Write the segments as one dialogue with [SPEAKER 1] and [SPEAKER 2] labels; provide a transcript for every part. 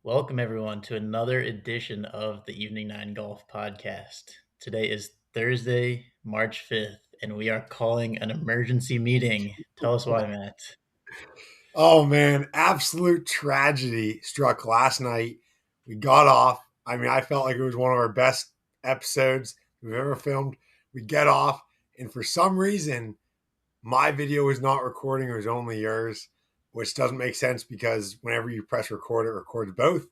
[SPEAKER 1] Welcome, everyone, to another edition of the Evening Nine Golf Podcast. Today is Thursday, March 5th, and we are calling an emergency meeting. Tell us why, Matt.
[SPEAKER 2] Oh man, absolute tragedy struck last night. We got off. I felt like it was one of our best episodes we've ever filmed. We get off, and for some reason, my video was not recording. It was only yours, which doesn't make sense because whenever you press record, it records both.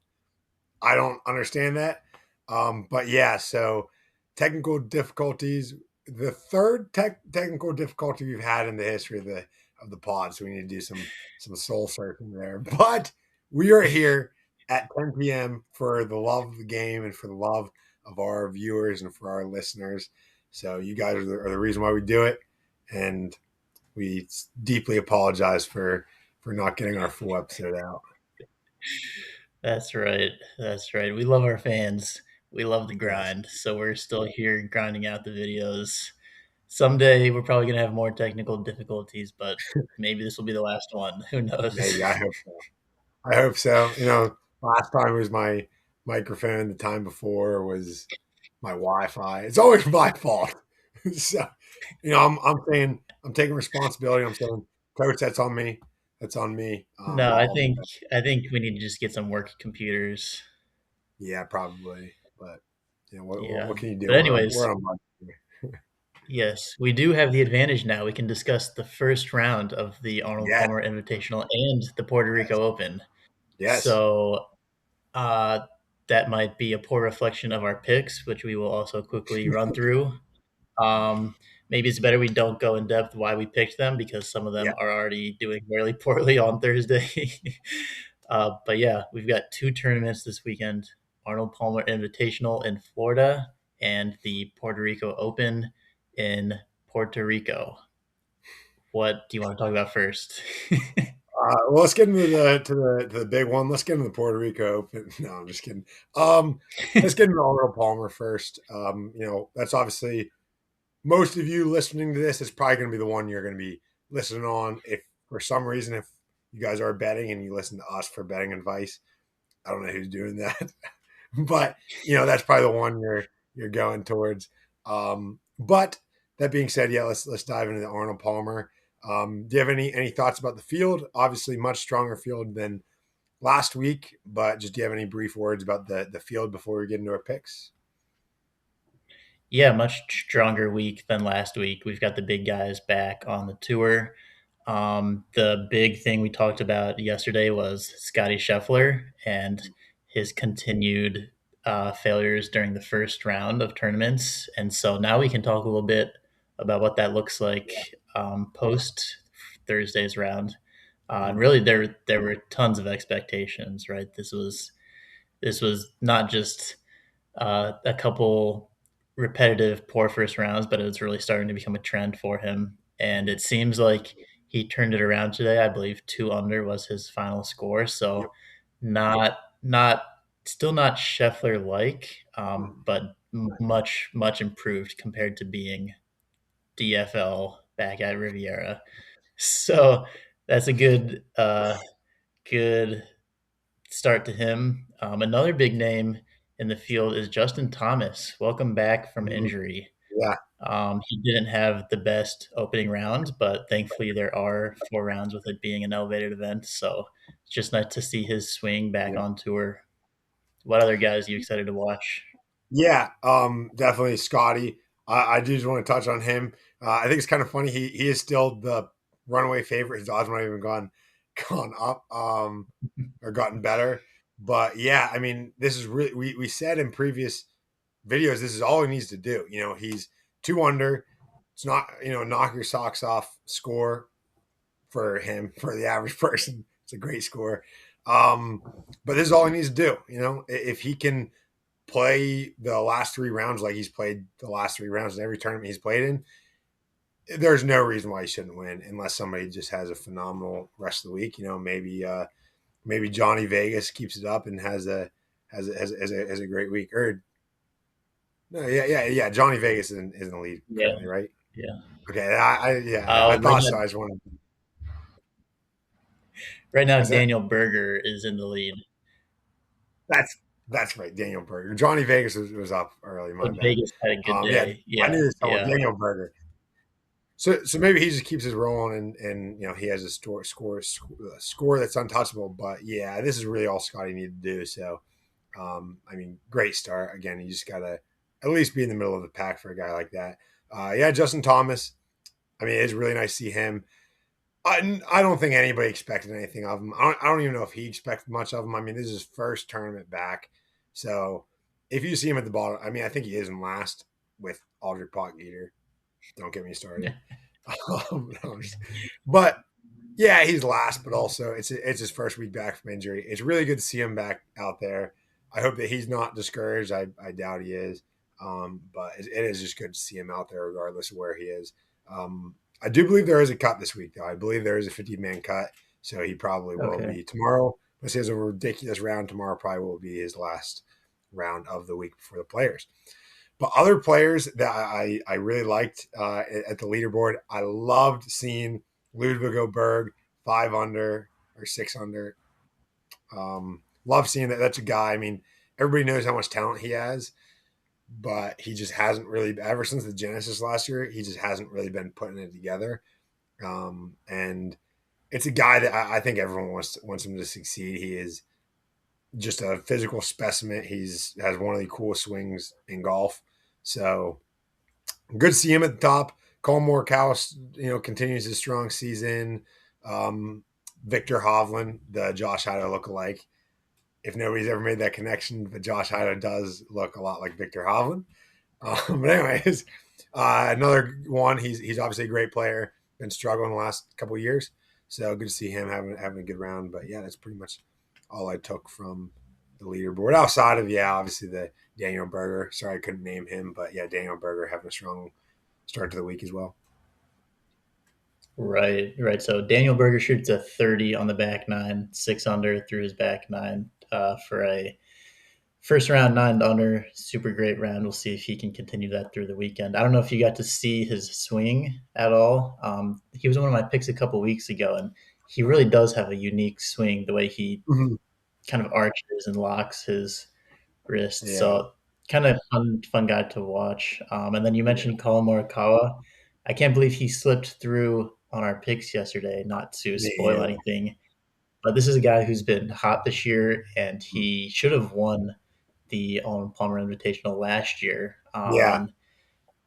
[SPEAKER 2] I don't understand that. But yeah, so technical difficulties. The third technical difficulty we've had in the history of the pod. So we need to do some soul searching there. But we are here at 10 p.m. for the love of the game and for the love of our viewers and for our listeners. So you guys are the reason why we do it, and we deeply apologize for not getting our full episode out.
[SPEAKER 1] That's right. That's right. We love our fans. We love the
[SPEAKER 2] Yes.
[SPEAKER 1] grind. So we're still here grinding out the videos. Someday we're probably going to have more technical difficulties, but maybe this will be the last one. Who knows?
[SPEAKER 2] Maybe I hope so. I hope so. Last time was my microphone. The time before was my Wi-Fi. It's always my fault. So, I'm saying I'm taking responsibility. I'm saying, coach, that's on me. That's on me.
[SPEAKER 1] No, I
[SPEAKER 2] I'll be
[SPEAKER 1] think
[SPEAKER 2] back.
[SPEAKER 1] I think we need to just get some work computers.
[SPEAKER 2] Yeah, probably. But what
[SPEAKER 1] Yeah.
[SPEAKER 2] can you do?
[SPEAKER 1] But anyways,
[SPEAKER 2] We're on budget.
[SPEAKER 1] yes, we do have the advantage now. We can discuss the first round of the Arnold
[SPEAKER 2] Yes,
[SPEAKER 1] Palmer Invitational and the Puerto Rico Open.
[SPEAKER 2] yes,
[SPEAKER 1] So uh, that might be a poor reflection of our picks, which we will also quickly run through. Um, Maybe it's better we don't go in depth why we picked them because some of
[SPEAKER 2] yeah.
[SPEAKER 1] them are already doing really poorly on Thursday. But yeah, we've got two tournaments this weekend: Arnold Palmer Invitational in Florida and the Puerto Rico Open in Puerto Rico. What do you want to talk about first?
[SPEAKER 2] Well, let's get into the big one. Let's get into the Puerto Rico Open. No, I'm just kidding. Let's get into Arnold Palmer first. That's obviously most of you listening to this is probably going to be the one you're going to be listening on. If for some reason, if you guys are betting and you listen to us for betting advice, I don't know who's doing that, but that's probably the one you're going towards. But that being said, yeah, let's dive into the Arnold Palmer. Do you have any thoughts about the field? Obviously, much stronger field than last week, but just do you have any brief words about the field before we get into our picks?
[SPEAKER 1] Yeah, much stronger week than last week. We've got the big guys back on the tour. The big thing we talked about yesterday was Scotty Scheffler and his continued failures during the first round of tournaments. And so now we can talk a little bit about what that looks like post Thursday's round. And
[SPEAKER 2] Mhm.
[SPEAKER 1] really, there were tons of expectations, right? This was not just a couple repetitive poor first rounds, but it's really starting to become a trend for him. And it seems like he turned it around today. I believe 2 under was his final score.
[SPEAKER 2] Yep.
[SPEAKER 1] So not still not Scheffler like,
[SPEAKER 2] Mhm.
[SPEAKER 1] but much improved compared to being DFL back at Riviera. So that's a good start to him. Another big name in the field is Justin Thomas. Welcome back from
[SPEAKER 2] Mhm.
[SPEAKER 1] injury.
[SPEAKER 2] Yeah.
[SPEAKER 1] He didn't have the best opening round, but thankfully there are 4 rounds with it being an elevated event. So it's just nice to see his swing back
[SPEAKER 2] Yeah.
[SPEAKER 1] on tour. What other guys are you excited to watch?
[SPEAKER 2] Yeah, definitely Scotty. I do just want to touch on him. I think it's kind of funny. He is still the runaway favorite. His odds might have even gone up, or gotten better. But yeah, this is really we said in previous videos this is all he needs to do. He's 2 under. It's not knock your socks off score for him for the average person. It's a great score. Um, but this is all he needs to do. If he can play the last 3 rounds like he's played the last 3 rounds in every tournament he's played in, there's no reason why he shouldn't win unless somebody just has a phenomenal rest of the week. Maybe Johnny Vegas keeps it up and has a great week. Or no, yeah. Johnny Vegas is in the lead
[SPEAKER 1] Yeah,
[SPEAKER 2] currently, right?
[SPEAKER 1] yeah.
[SPEAKER 2] Okay, I
[SPEAKER 1] Right
[SPEAKER 2] thought
[SPEAKER 1] now,
[SPEAKER 2] so. I just wanted.
[SPEAKER 1] right now
[SPEAKER 2] What's that?
[SPEAKER 1] Daniel Berger is in the lead.
[SPEAKER 2] That's that's right, Daniel Berger. Johnny Vegas was up early. My
[SPEAKER 1] But
[SPEAKER 2] bad.
[SPEAKER 1] Vegas had a good
[SPEAKER 2] Yeah,
[SPEAKER 1] day.
[SPEAKER 2] I
[SPEAKER 1] Yeah,
[SPEAKER 2] knew this someone
[SPEAKER 1] yeah.
[SPEAKER 2] Daniel Berger. So maybe he just keeps his rolling, and he has a score that's untouchable. But yeah, this is really all Scotty needed to do. So I mean, great start. Again, you just gotta at least be in the middle of the pack for a guy like that. Yeah, Justin Thomas. I mean, it's really nice to see him. I don't think anybody expected anything of him. I don't even know if he expected much of him. I mean, this is his first tournament back. So if you see him at the bottom, I mean, I think he is in last with Aldrich Potgieter. Don't get me started. No, but yeah, he's last, but also it's his first week back from injury. It's really good to see him back out there. I hope that he's not discouraged. I doubt he is. But it is just good to see him out there, regardless of where he is. I do believe there is a cut this week, though. I believe there is a 50-man cut, so he probably will
[SPEAKER 1] Okay.
[SPEAKER 2] be tomorrow. Unless he has a ridiculous round tomorrow, probably will be his last round of the week before the players. But other players that I really liked at the leaderboard, I loved seeing Ludwig Berg 5 under or 6 under. Love seeing that. That's a guy. I mean, everybody knows how much talent he has, but he just hasn't really, ever since the Genesis last year, he just hasn't really been putting it together. And it's a guy that I think everyone wants him to succeed. He is just a physical specimen. He's has one of the coolest swings in golf. So good to see him at the top. Colin Morikawa, continues his strong season. Victor Hovland, the Josh Hader lookalike. If nobody's ever made that connection, but Josh Hader does look a lot like Victor Hovland. But anyways, another one. He's obviously a great player. Been struggling the last couple of years, so good to see him having a good round. But yeah, that's pretty much all I took from the leaderboard. Outside of obviously the Daniel Berger. Sorry, I couldn't name him, but yeah, Daniel Berger having a strong start to the week as well.
[SPEAKER 1] Right, right. So Daniel Berger shoots a 30 on the back nine, 6 under through his back nine for a first round 9 under. Super great round. We'll see if he can continue that through the weekend. I don't know if you got to see his swing at all. He was one of my picks a couple weeks ago, and he really does have a unique swing, the way he
[SPEAKER 2] Mhm.
[SPEAKER 1] kind of arches and locks his wrist.
[SPEAKER 2] Yeah,
[SPEAKER 1] So kind of fun guy to watch. And then you
[SPEAKER 2] yeah,
[SPEAKER 1] mentioned Colin Morikawa. I can't believe he slipped through on our picks yesterday. Not to
[SPEAKER 2] me
[SPEAKER 1] spoil
[SPEAKER 2] either.
[SPEAKER 1] anything, but this is a guy who's been hot this year, and
[SPEAKER 2] Mhm.
[SPEAKER 1] he should have won the Arnold Palmer Invitational last year.
[SPEAKER 2] Yeah,
[SPEAKER 1] And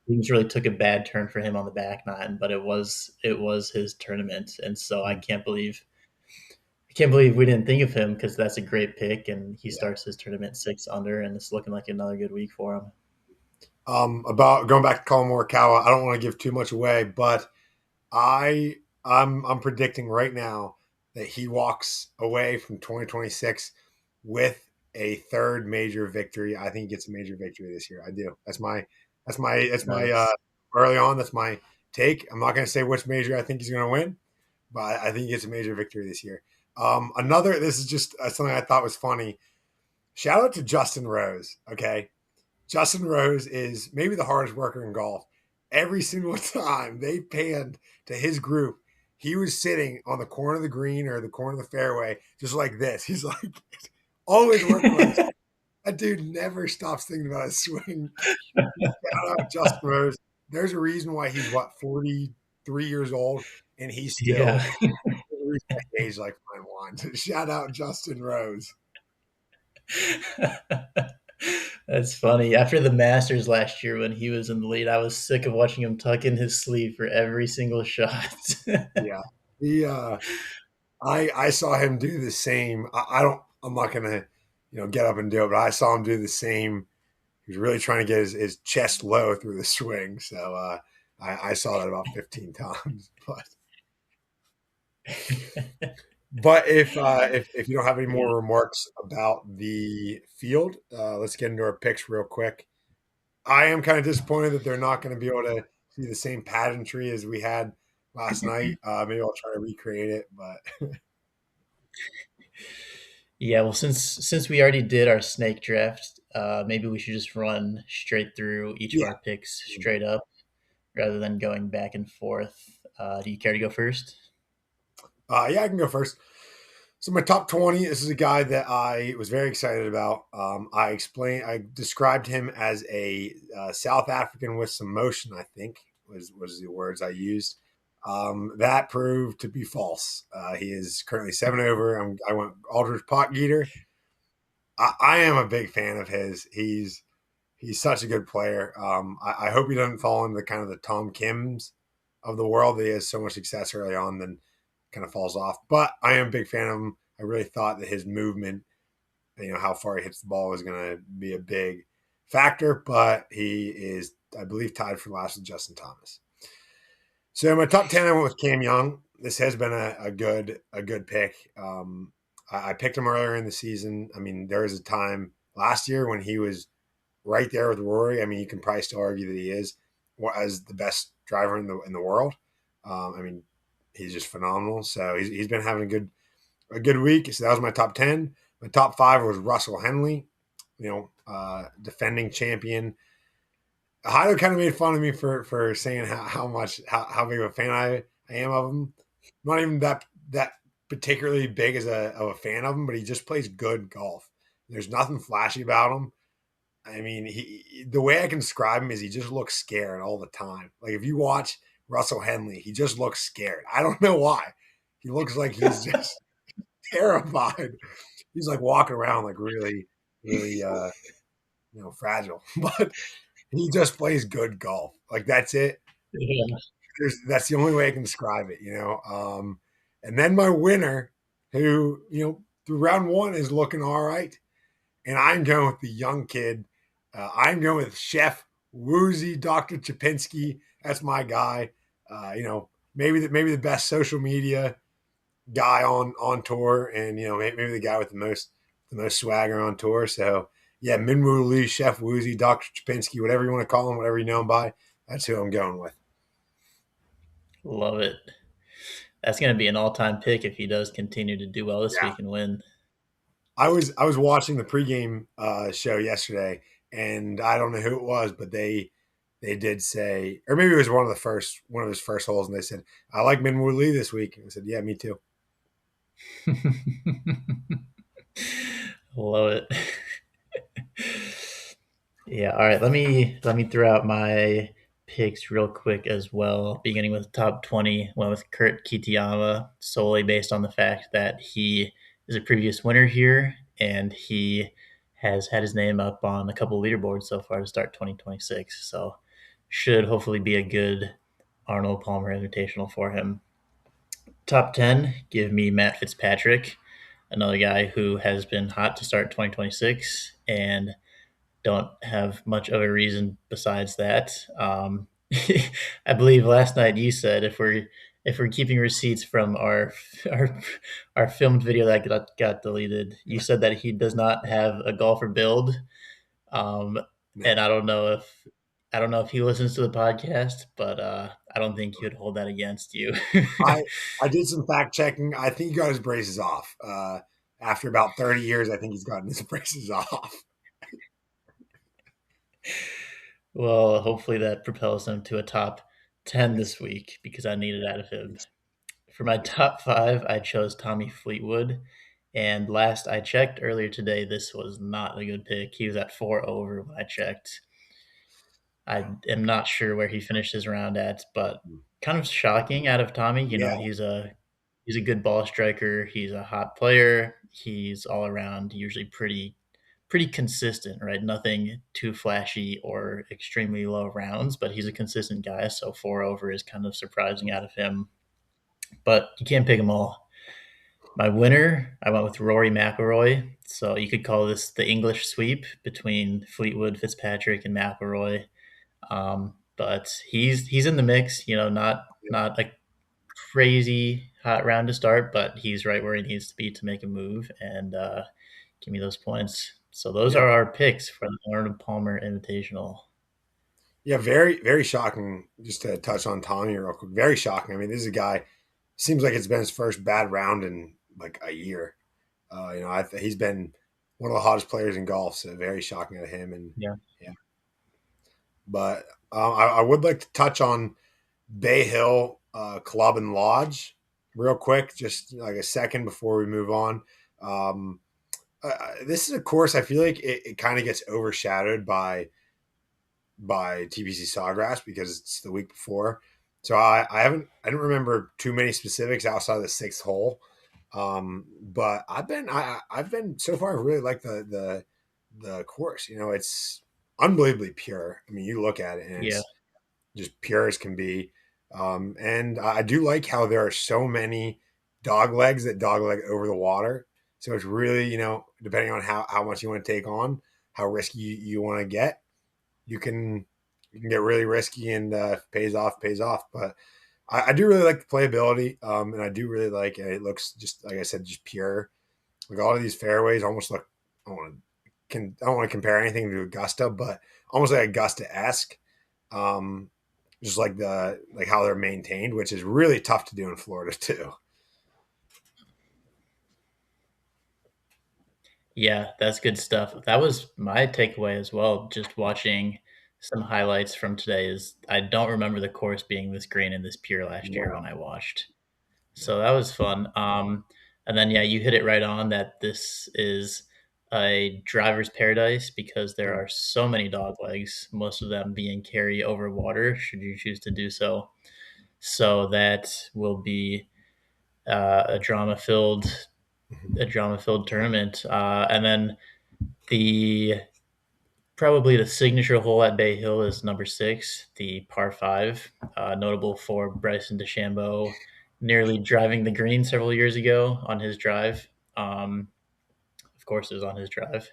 [SPEAKER 1] things really took a bad turn for him on the back nine, but it was his tournament, and so I
[SPEAKER 2] Mhm.
[SPEAKER 1] can't believe we didn't think of him because that's a great pick, and he
[SPEAKER 2] Yeah.
[SPEAKER 1] starts his tournament 6 under, and it's looking like another good week for him.
[SPEAKER 2] About going back to Colin Morikawa, I don't want to give too much away, but I I'm predicting right now that he walks away from 2026 with a third major victory. I think he gets a major victory this year. I do. That's my
[SPEAKER 1] Nice.
[SPEAKER 2] early on. That's my take. I'm not going to say which major I think he's going to win, but I think he gets a major victory this year. Another. This is just something I thought was funny. Shout out to Justin Rose. Okay, Justin Rose is maybe the hardest worker in golf. Every single time they panned to his group, he was sitting on the corner of the green or the corner of the fairway, just like this. He's like always working on his. That dude never stops thinking about his swing. Shout out Justin Rose. There's a reason why he's 43 years old and he's
[SPEAKER 1] Yeah.
[SPEAKER 2] still age like fine wine. So shout out Justin Rose.
[SPEAKER 1] That's funny. After the Masters last year when he was in the lead, I was sick of watching him tuck in his sleeve for every single shot.
[SPEAKER 2] Yeah. He I saw him do the same. I don't. I'm not gonna, get up and do it. But I saw him do the same. He was really trying to get his chest low through the swing. So I saw that about 15 times. But if you don't have any
[SPEAKER 1] Yeah.
[SPEAKER 2] more remarks about the field, let's get into our picks real quick. I am kind of disappointed that they're not going to be able to see the same pageantry as we had last night. Maybe I'll try to recreate it, but
[SPEAKER 1] Yeah, well, since we already did our snake draft, maybe we should just run straight through each of
[SPEAKER 2] yeah.
[SPEAKER 1] our picks straight up rather than going back and forth. Do you care to go first?
[SPEAKER 2] Yeah, I can go first. So my top 20. This is a guy that I was very excited about. I described him as a South African with some motion. I think was the words I used. That proved to be false. He is currently 7 over. I went Aldridge Potgieter. I am a big fan of his. He's such a good player. I hope he doesn't fall into the kind of the Tom Kims of the world. That he has so much success early on, then kind of falls off. But I am a big fan of him. I really thought that his movement, how far he hits the ball, was going to be a big factor. But he is, I believe, tied for last with Justin Thomas. So in my top 10, I went with Cam Young. This has been a good pick. I picked him earlier in the season. I mean, there was a time last year when he was right there with Rory. I mean, you can probably still argue that he is as the best driver in the world. I mean, he's just phenomenal. So he's been having a good week. So that was my top 10. My top 5 was Russell Henley, defending champion. Hydo kind of made fun of me for saying how big of a fan I am of him. I'm not even that particularly big of a fan of him, but he just plays good golf. There's nothing flashy about him. I mean, the way I can describe him is he just looks scared all the time. Like if you watch Russell Henley, he just looks scared. I don't know why. He looks like he's just terrified. He's like walking around like really, really, fragile. But he just plays good golf. Like that's it.
[SPEAKER 1] Yeah.
[SPEAKER 2] That's the only way I can describe it. And then my winner, who through round one is looking all right, and I'm going with the young kid. I'm going with Chef Woozy Dr. Chapinski. That's my guy. Maybe the best social media guy on tour, and maybe the guy with the most swagger on tour. So yeah, Minwoo Lee, Chef Woozy, Dr. Chapinski, whatever you want to call him, whatever you know him by. That's who I'm going with.
[SPEAKER 1] Love it. That's going to be an all-time pick if he does continue to do well this
[SPEAKER 2] Yeah,
[SPEAKER 1] week and win.
[SPEAKER 2] I was watching the pregame show yesterday, and I don't know who it was, but they did say, or maybe it was one of his first holes, and they said, "I like Minwoo Lee this week." And I said, "Yeah, me too."
[SPEAKER 1] Love it. Yeah. All right. Let me throw out my picks real quick as well. Beginning with top 20, went with Kurt Kitayama solely based on the fact that he is a previous winner here and he has had his name up on a couple of leaderboards so far to start 2026. So should hopefully be a good Arnold Palmer Invitational for him. Top 10, give me Matt Fitzpatrick, another guy who has been hot to start 2026 and don't have much of a reason besides that. I believe last night you said if we're keeping receipts from our our filmed video that got deleted, you said that he does not have a golfer build. Um, and
[SPEAKER 2] No,
[SPEAKER 1] I don't know if he listens to the podcast, but I don't think he would hold that against you.
[SPEAKER 2] I I did some fact checking. I think he got his braces off after about 30 years. I think he's gotten his braces off.
[SPEAKER 1] Well, hopefully that propels him to a top 10 this week because I need it out of him. For my top 5, I chose Tommy Fleetwood, and last I checked earlier today, this was not a good pick. He was at 4 over when I checked. I am not sure where he finished his round at, but kind of shocking out of Tommy.
[SPEAKER 2] Yeah,
[SPEAKER 1] He's a good ball striker. He's a hot player. He's all around usually pretty consistent, right? Nothing too flashy or extremely low rounds, but he's a consistent guy. So 4 over is kind of surprising out of him. But you can't pick them all. My winner, I went with Rory McIlroy. So you could call this the English sweep between Fleetwood, Fitzpatrick, and McIlroy. But he's in the mix. Not a crazy hot round to start, but he's right where he needs to be to make a move and give me those points. So those
[SPEAKER 2] yeah,
[SPEAKER 1] are our picks for the Arnold Palmer Invitational.
[SPEAKER 2] yeah. Very, very shocking. Just to touch on Tommy real quick, very shocking. I mean, this is a guy. Seems like it's been his first bad round in like a year. He's been one of the hottest players in golf, so very shocking of him. And
[SPEAKER 1] Yeah.
[SPEAKER 2] yeah, but I would like to touch on Bay Hill Club and Lodge. real quick, just like a second before we move on. Um, this is a course I feel like it kind of gets overshadowed by TPC Sawgrass because it's the week before. So I don't remember too many specifics outside of the sixth hole. But I've been so far. I really like the course. You know, it's unbelievably pure. I mean, you look at it and
[SPEAKER 1] Yeah.
[SPEAKER 2] it's just pure as can be. And I do like how there are so many dog legs that dog leg over the water. So it's really, you know, depending on how much you want to take on, how risky you want to get, you can you can get really risky and pays off, pays off. But I do really like the playability, and I do really like it. It looks just like I said, just pure. Like all of these fairways almost look. I don't want to compare anything to Augusta, but almost like Augusta esque. Um, just like how they're maintained, which is really tough to do in Florida too.
[SPEAKER 1] Yeah, that's good stuff. That was my takeaway as well, just watching some highlights from today is I don't remember the course being this green and this pure last year when
[SPEAKER 2] No.
[SPEAKER 1] I watched. So that was fun. And then, yeah, you hit it right on that this is a driver's paradise because there are so many dog legs, most of them being carry over water, should you choose to do so. So that will be a drama filled tournament. And then the probably the signature hole at Bay Hill is number 6, the par 5, notable for Bryson DeChambeau nearly driving the green several years ago on his drive. Of course, it was on his drive.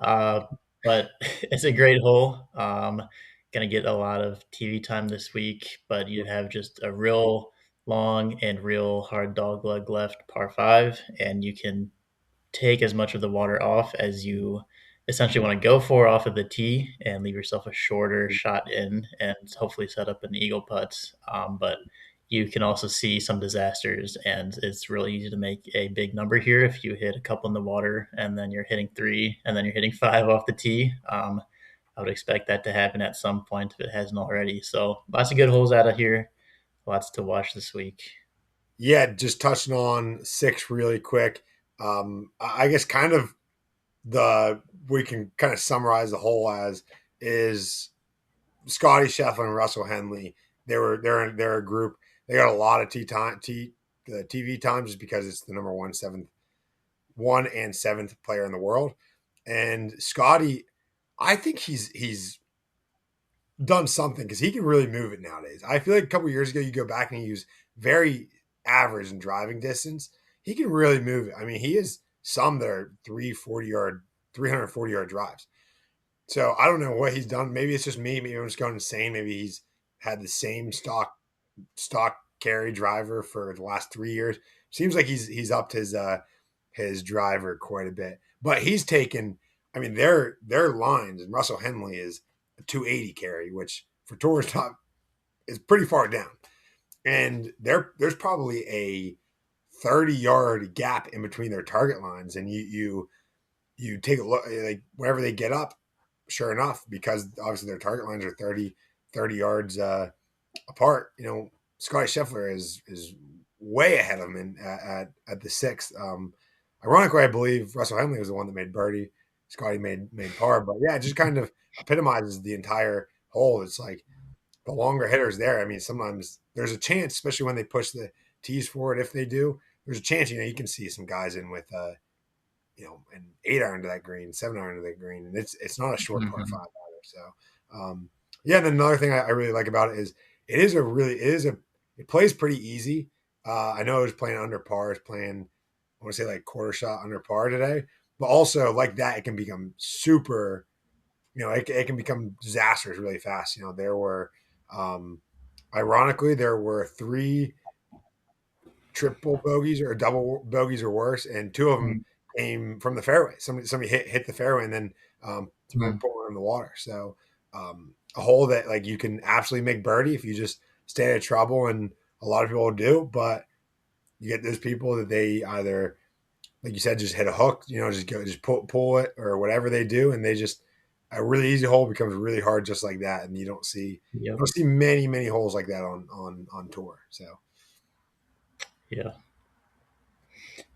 [SPEAKER 1] Uh, but it's a great hole. Going to get a lot of TV time this week, but you have just a real long and real hard dog leg left par 5, and you can take as much of the water off as you essentially want to go for off of the tee and leave yourself a shorter shot in and hopefully set up an eagle putt. But you can also see some disasters, and it's really easy to make a big number here if you hit a couple in the water and then you're hitting 3 and then you're hitting 5 off the tee. I would expect that to happen at some point if it hasn't already. So lots of good holes out of here, lots to watch this week.
[SPEAKER 2] Yeah, just touching on six really quick. I guess kind of the we can kind of summarize the whole as is Scotty Scheffler and Russell Henley. They're a group. They got a lot of the TV time just because it's the number one and seventh player in the world. And Scotty, I think he's done something because he can really move it nowadays. I feel like a couple years ago, you go back and he was very average in driving distance. He can really move it. I mean, he is some that are 340 yard drives. So I don't know what he's done. Maybe it's just me. Maybe I'm just going insane. Maybe he's had the same stock carry driver for the last 3 years. Seems like he's upped his driver quite a bit. But he's taken. I mean, their lines and Russell Henley is a 280 carry, which for tours top is pretty far down. And there's probably a 30-yard gap in between their target lines, and you take a look like whenever they get up, sure enough, because obviously their target lines are 30 yards apart. You know, Scotty Scheffler is way ahead of him at the sixth. Ironically, I believe Russell Henley was the one that made birdie. Scotty made par, but yeah, it just kind of epitomizes the entire hole. It's like the longer hitters there. I mean, sometimes there's a chance, especially when they push the tees forward. If they do, there's a chance. You know, you can see some guys in with an 8 iron to that green, 7 iron to that green, and it's not a short par
[SPEAKER 1] Mhm.
[SPEAKER 2] five either. So, yeah. And then another thing I really like about it is it plays pretty easy. I know it was playing under par, it's playing I want to say like quarter shot under par today, but also like that it can become super. You know, it can become disastrous really fast. You know, um, ironically, there were three triple bogeys or double bogeys or worse, and two of them
[SPEAKER 1] Mhm.
[SPEAKER 2] came from the fairway. Somebody hit the fairway and then
[SPEAKER 1] Mhm.
[SPEAKER 2] put one in the water. So a hole that like you can absolutely make birdie if you just stay out of trouble, and a lot of people do. But you get those people that they either, like you said, just hit a hook, you know, just pull it or whatever they do, and they just a really easy hole becomes really hard just like that, and you
[SPEAKER 1] Yep.
[SPEAKER 2] don't see many holes like that on tour. So
[SPEAKER 1] Yeah.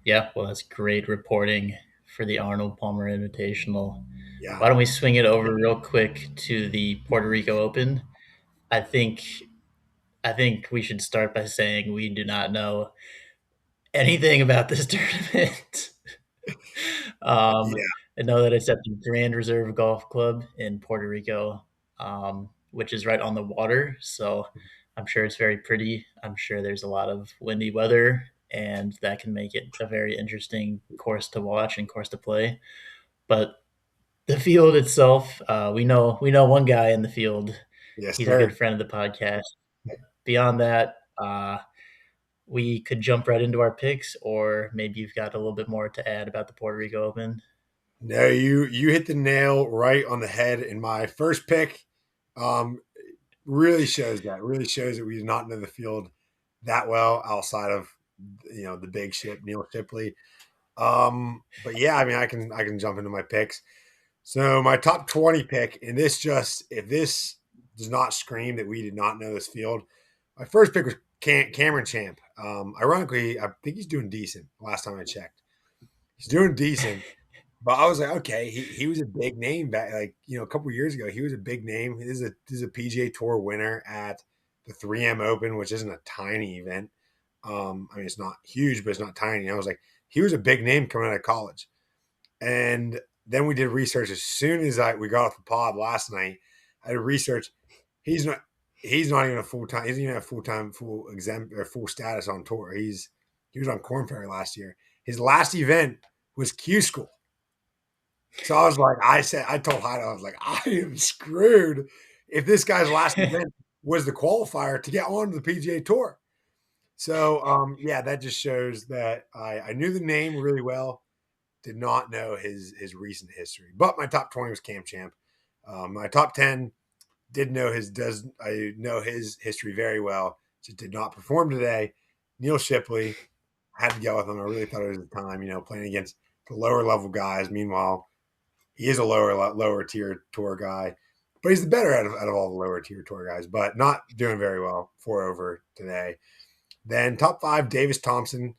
[SPEAKER 1] Yeah. Well, that's great reporting for the Arnold Palmer Invitational.
[SPEAKER 2] Yeah.
[SPEAKER 1] Why don't we swing it over real quick to the Puerto Rico Open? I think I think we should start by saying we do not know anything about this tournament. um,
[SPEAKER 2] Yeah.
[SPEAKER 1] I know that it's at the Grand Reserve Golf Club in Puerto Rico, which is right on the water. So I'm sure it's very pretty. I'm sure there's a lot of windy weather, and that can make it a very interesting course to watch and course to play. But the field itself, we know one guy in the field.
[SPEAKER 2] Yes,
[SPEAKER 1] He's a good
[SPEAKER 2] sir.
[SPEAKER 1] friend of the podcast. Beyond that, we could jump right into our picks, or maybe you've got a little bit more to add about the Puerto Rico Open.
[SPEAKER 2] No, you hit the nail right on the head in my first pick. Um, really shows that. Really shows that we do not know the field that well outside of the big ship Neil Shipley. But yeah, I mean, I can jump into my picks. So my top 20 pick, and this just if this does not scream that we did not know this field, my first pick was Cameron Champ. Ironically, I think he's doing decent. Last time I checked, he's doing decent. But I was like, okay, he was a big name back, like a couple years ago. He was a big name. This is a PGA Tour winner at the 3M Open, which isn't a tiny event. I mean, it's not huge, but it's not tiny. I was like, he was a big name coming out of college. And then we did research as soon as we got off the pod last night. I did research. He's not he's not even a full time. He doesn't even have full exempt or full status on tour. He was on Corn Ferry last year. His last event was Q School. So I was like, I told Hyde, I was like, I am screwed if this guy's last event was the qualifier to get on to the PGA Tour. So yeah, that just shows that I knew the name really well, did not know his recent history. But my top 20 was Cam Champ. My top 10 did know his does I know his history very well. Just did not perform today. Neil Shipley had to go with him. I really thought it was the time, playing against the lower level guys. Meanwhile, he is a lower tier tour guy, but he's the better out of all the lower tier tour guys. But not doing very well. 4 over today. Then top 5, Davis Thompson.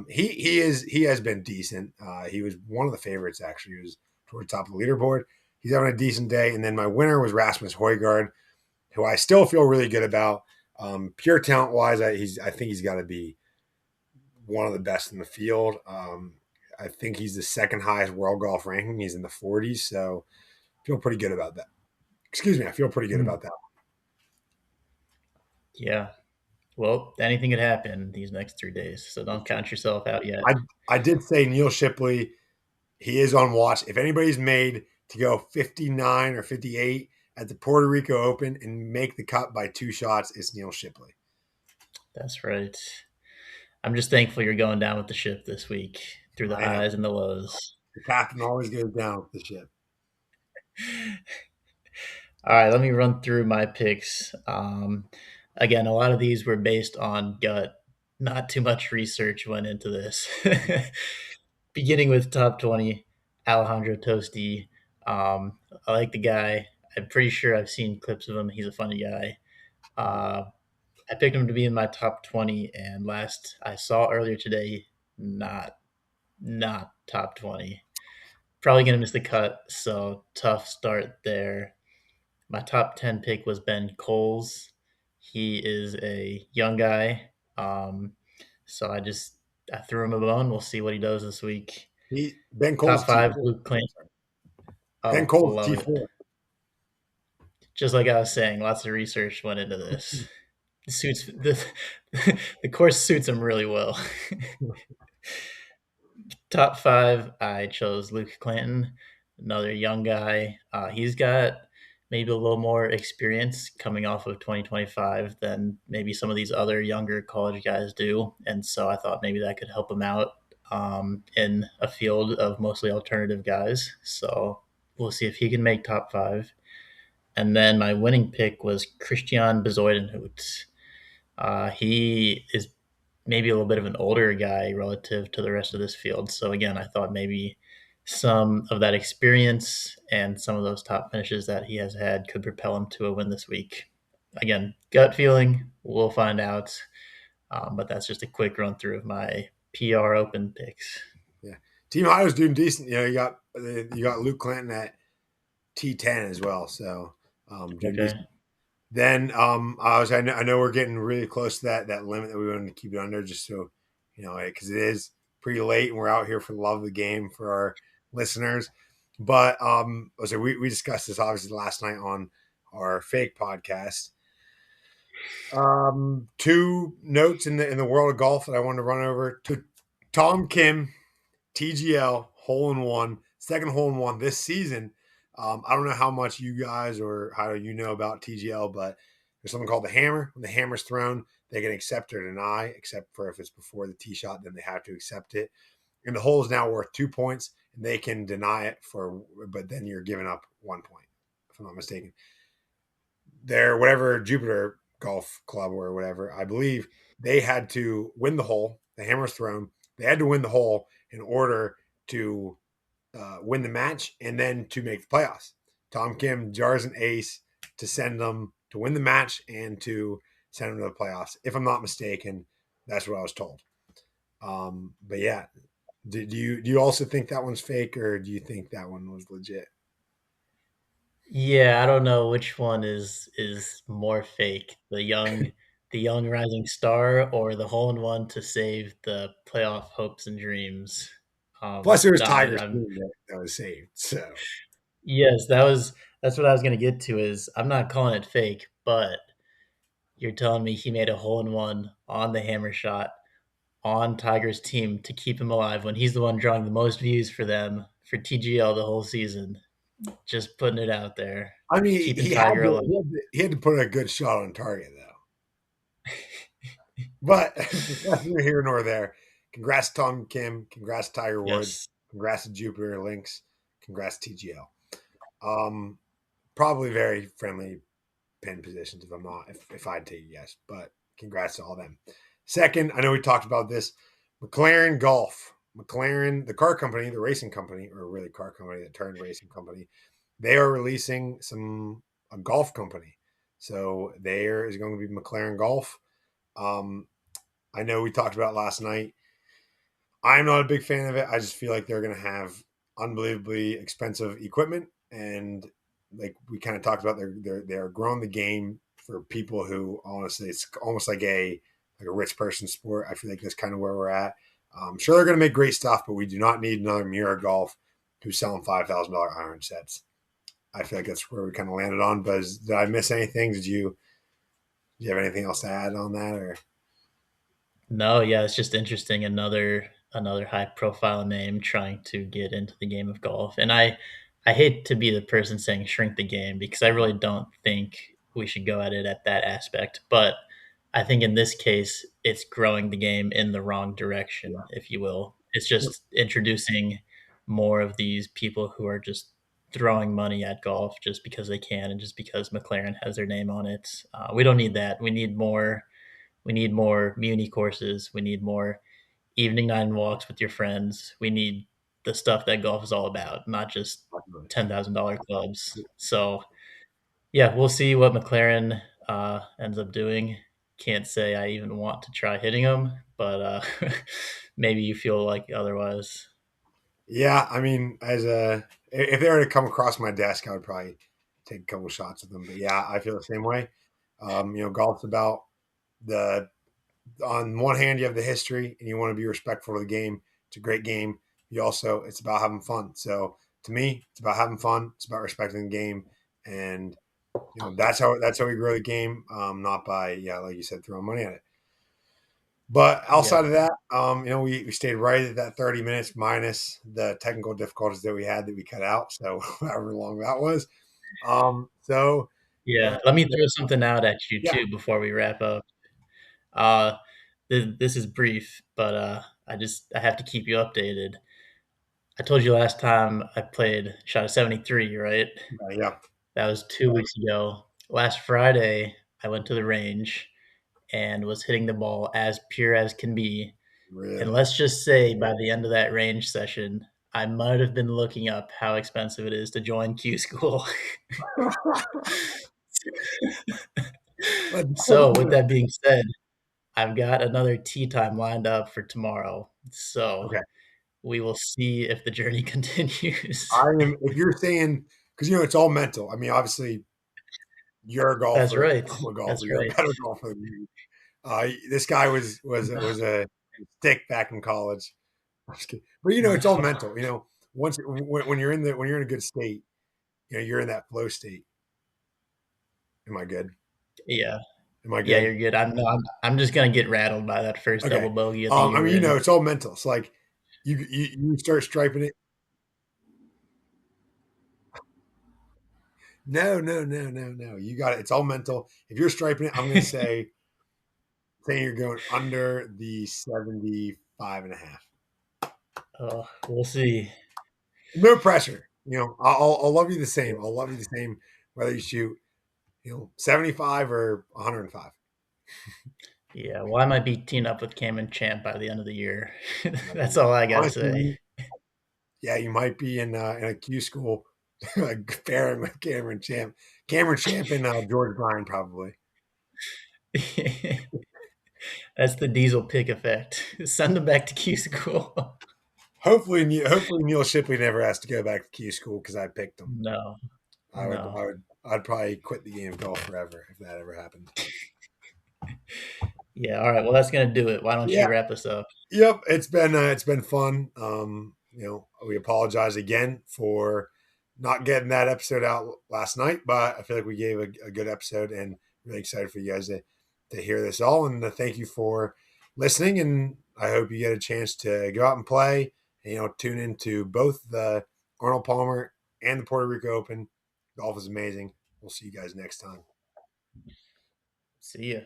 [SPEAKER 2] He has been decent. He was one of the favorites actually. He was toward the top of the leaderboard. He's having a decent day. And then my winner was Rasmus Højgaard, who I still feel really good about. Pure talent wise, I think he's got to be one of the best in the field. I think he's the second highest world golf ranking. He's in the 40s, so I feel pretty good about that. Excuse me, I feel pretty good about that.
[SPEAKER 1] Yeah. Well, anything could happen these next 3 days, so don't count yourself out yet.
[SPEAKER 2] I I did say Neil Shipley. He is on watch. If anybody's made to go 59 or 58 at the Puerto Rico Open and make the cut by 2 shots, it's Neil Shipley.
[SPEAKER 1] That's right. I'm just thankful you're going down with the ship this week through the
[SPEAKER 2] I know
[SPEAKER 1] highs and the lows.
[SPEAKER 2] the captain always goes down with the ship.
[SPEAKER 1] All right, let me run through my picks. Again, a lot of these were based on gut. Not too much research went into this. Beginning with top 20, Alejandro Tosti. I like the guy. I'm pretty sure I've seen clips of him. He's a funny guy. Uh, I picked him to be in my top 20, and last I saw earlier today, not not top 20. Probably gonna miss the cut, so tough start there. My top 10 pick was Ben Coles. He is a young guy. So I threw him a bone. We'll see what he does this week.
[SPEAKER 2] Ben
[SPEAKER 1] Top
[SPEAKER 2] Cole's T
[SPEAKER 1] five,
[SPEAKER 2] four.
[SPEAKER 1] Luke Clinton.
[SPEAKER 2] Ben
[SPEAKER 1] Oh,
[SPEAKER 2] Cole's
[SPEAKER 1] love it.
[SPEAKER 2] T4.
[SPEAKER 1] Just like I was saying, lots of research went into this. The suits the course suits him really well. Top five, I chose Luke Clinton, another young guy. He's got maybe a little more experience coming off of 2025 than maybe some of these other younger college guys do. And so I thought maybe that could help him out in a field of mostly alternative guys. So we'll see if he can make top five. And then my winning pick was Christian Bezuidenhout. He is maybe a little bit of an older guy relative to the rest of this field. So again, I thought maybe some of that experience and some of those top finishes that he has had could propel him to a win this week. Again, gut feeling, we'll find out. But that's just a quick run through of my PR Open picks.
[SPEAKER 2] Yeah, Team Ohio's doing decent. You got Luke Clanton at T10 as well, so doing
[SPEAKER 1] Okay.
[SPEAKER 2] decent. Then I know we're getting really close to that limit that we wanted to keep it under, just so because it is pretty late and we're out here for the love of the game for our listeners. But so we discussed this obviously last night on our fake podcast. Two notes in the world of golf that I wanted to run over to Tom Kim, TGL hole in one, second hole in one this season. I don't know how much you guys or how you know about TGL, but there's something called the hammer. When the hammer's thrown, they can accept or deny, except for if it's before the tee shot, then they have to accept it. And the hole is now worth 2 points, and they can deny it but then you're giving up 1 point, if I'm not mistaken. Their whatever Jupiter Golf Club or whatever, I believe they had to win the hole. The hammer's thrown. They had to win the hole in order to win the match and then to make the playoffs. Tom Kim jars an ace to send them to win the match and to send them to the playoffs. If I'm not mistaken, that's what I was told. But yeah, do you also think that one's fake, or do you think that one was legit?
[SPEAKER 1] Yeah, I don't know which one is more fake, the young rising star or the hole in one to save the playoff hopes and dreams.
[SPEAKER 2] Plus, it was Tiger's
[SPEAKER 1] I'm
[SPEAKER 2] team that was saved. So
[SPEAKER 1] yes, that's what I was gonna get to is I'm not calling it fake, but you're telling me he made a hole in one on the hammer shot on Tiger's team to keep him alive when he's the one drawing the most views for them for TGL the whole season. Just putting it out there,
[SPEAKER 2] I mean,
[SPEAKER 1] keeping Tiger alive.
[SPEAKER 2] he had to put a good shot on target though. But that's neither here nor there. Congrats to Tom Kim. Congrats to Tiger Woods.
[SPEAKER 1] Yes.
[SPEAKER 2] Congrats to Jupiter Links. Congrats to TGL. Um, Probably very friendly pin positions if I'd take a guess, but congrats to all them. Second, I know we talked about this. McLaren Golf. McLaren, the car company, the racing company, or really car company that turned racing company, they are releasing a golf company. So there is going to be McLaren Golf. Um, I know we talked about it last night. I'm not a big fan of it. I just feel like they're going to have unbelievably expensive equipment, and like we kind of talked about, they're growing the game for people who honestly, it's almost like a rich person sport. I feel like that's kind of where we're at. Sure, they're going to make great stuff, but we do not need another Mira Golf who's selling $5,000 iron sets. I feel like that's where we kind of landed on. But did I miss anything? Did you have anything else to add on that, or?
[SPEAKER 1] No, yeah, it's just interesting. Another high profile name trying to get into the game of golf. And I hate to be the person saying shrink the game because I really don't think we should go at it at that aspect. But I think in this case, it's growing the game in the wrong direction, if you will. It's just introducing more of these people who are just throwing money at golf just because they can and just because McLaren has their name on it. We don't need that. We need more Muni courses. We need more evening nine walks with your friends. We need the stuff that golf is all about, not just $10,000 clubs. So yeah, we'll see what McLaren ends up doing. Can't say I even want to try hitting them, but maybe you feel like otherwise.
[SPEAKER 2] Yeah, I mean, if they were to come across my desk, I would probably take a couple shots of them. But yeah, I feel the same way. Golf's about the on one hand you have the history and you want to be respectful of the game. It's a great game. It's about having fun. So to me, it's about having fun. It's about respecting the game, and that's how we grow the game. Not by like you said, throwing money at it. But
[SPEAKER 1] Yeah.
[SPEAKER 2] outside of that, we stayed right at that 30 minutes minus the technical difficulties that we had that we cut out. So however long that was. So
[SPEAKER 1] Yeah. Let me throw something out at you
[SPEAKER 2] yeah,
[SPEAKER 1] too before we wrap up. Uh, this is brief, but I have to keep you updated. I told you last time I played, shot a 73, right?
[SPEAKER 2] yeah,
[SPEAKER 1] That was 2 weeks ago. Last Friday, I went to the range and was hitting the ball as pure as can be. And
[SPEAKER 2] really.
[SPEAKER 1] let's just say by the end of that range session, I might have been looking up how expensive it is to join Q school.
[SPEAKER 2] But
[SPEAKER 1] So, with that being said, I've got another tea time lined up for tomorrow, so
[SPEAKER 2] Okay.
[SPEAKER 1] we will see if the journey continues.
[SPEAKER 2] I am, if you're saying, because, it's all mental. I mean, obviously, you're a
[SPEAKER 1] That's
[SPEAKER 2] golfer.
[SPEAKER 1] right.
[SPEAKER 2] I'm a golfer.
[SPEAKER 1] That's
[SPEAKER 2] You're a
[SPEAKER 1] right.
[SPEAKER 2] better golfer than me. This guy was a stick back in college. I'm just kidding. But it's all
[SPEAKER 1] No.
[SPEAKER 2] mental. Once when you're in the when you're in a good state, you're in that flow state. Am I good?
[SPEAKER 1] Yeah.
[SPEAKER 2] Am I
[SPEAKER 1] Yeah,
[SPEAKER 2] good?
[SPEAKER 1] you're good. I'm just gonna get rattled by that first
[SPEAKER 2] Okay.
[SPEAKER 1] double bogey at the
[SPEAKER 2] I
[SPEAKER 1] year
[SPEAKER 2] mean,
[SPEAKER 1] end.
[SPEAKER 2] it's all mental. It's like you start striping it. No, no, no, no, no. You got it. It's all mental. If you're striping it, I'm going to say you're going under the 75 and a half.
[SPEAKER 1] Oh, we'll see.
[SPEAKER 2] No pressure. I'll love you the same. I'll love you the same whether you shoot, 75 or 105.
[SPEAKER 1] Yeah, well, I might be teaming up with Cameron Champ by the end of the year. That's all I gotta say.
[SPEAKER 2] Honestly, yeah, you might be in a Q school pairing with Cameron Champ. Cameron Champ and George Bryan probably.
[SPEAKER 1] That's the Diesel pick effect. Send them back to Q school.
[SPEAKER 2] Hopefully Neil Shipley never has to go back to Q school because I picked him.
[SPEAKER 1] No, no.
[SPEAKER 2] I'd probably quit the game of golf forever if that ever happened.
[SPEAKER 1] Yeah, all right. Well, that's gonna do it. Why don't
[SPEAKER 2] Yeah.
[SPEAKER 1] you wrap us up?
[SPEAKER 2] Yep. It's been fun. We apologize again for not getting that episode out last night, but I feel like we gave a good episode and really excited for you guys to hear this all. And thank you for listening. And I hope you get a chance to go out and play and, tune into both the Arnold Palmer and the Puerto Rico Open. Golf is amazing. We'll see you guys next time.
[SPEAKER 1] See ya.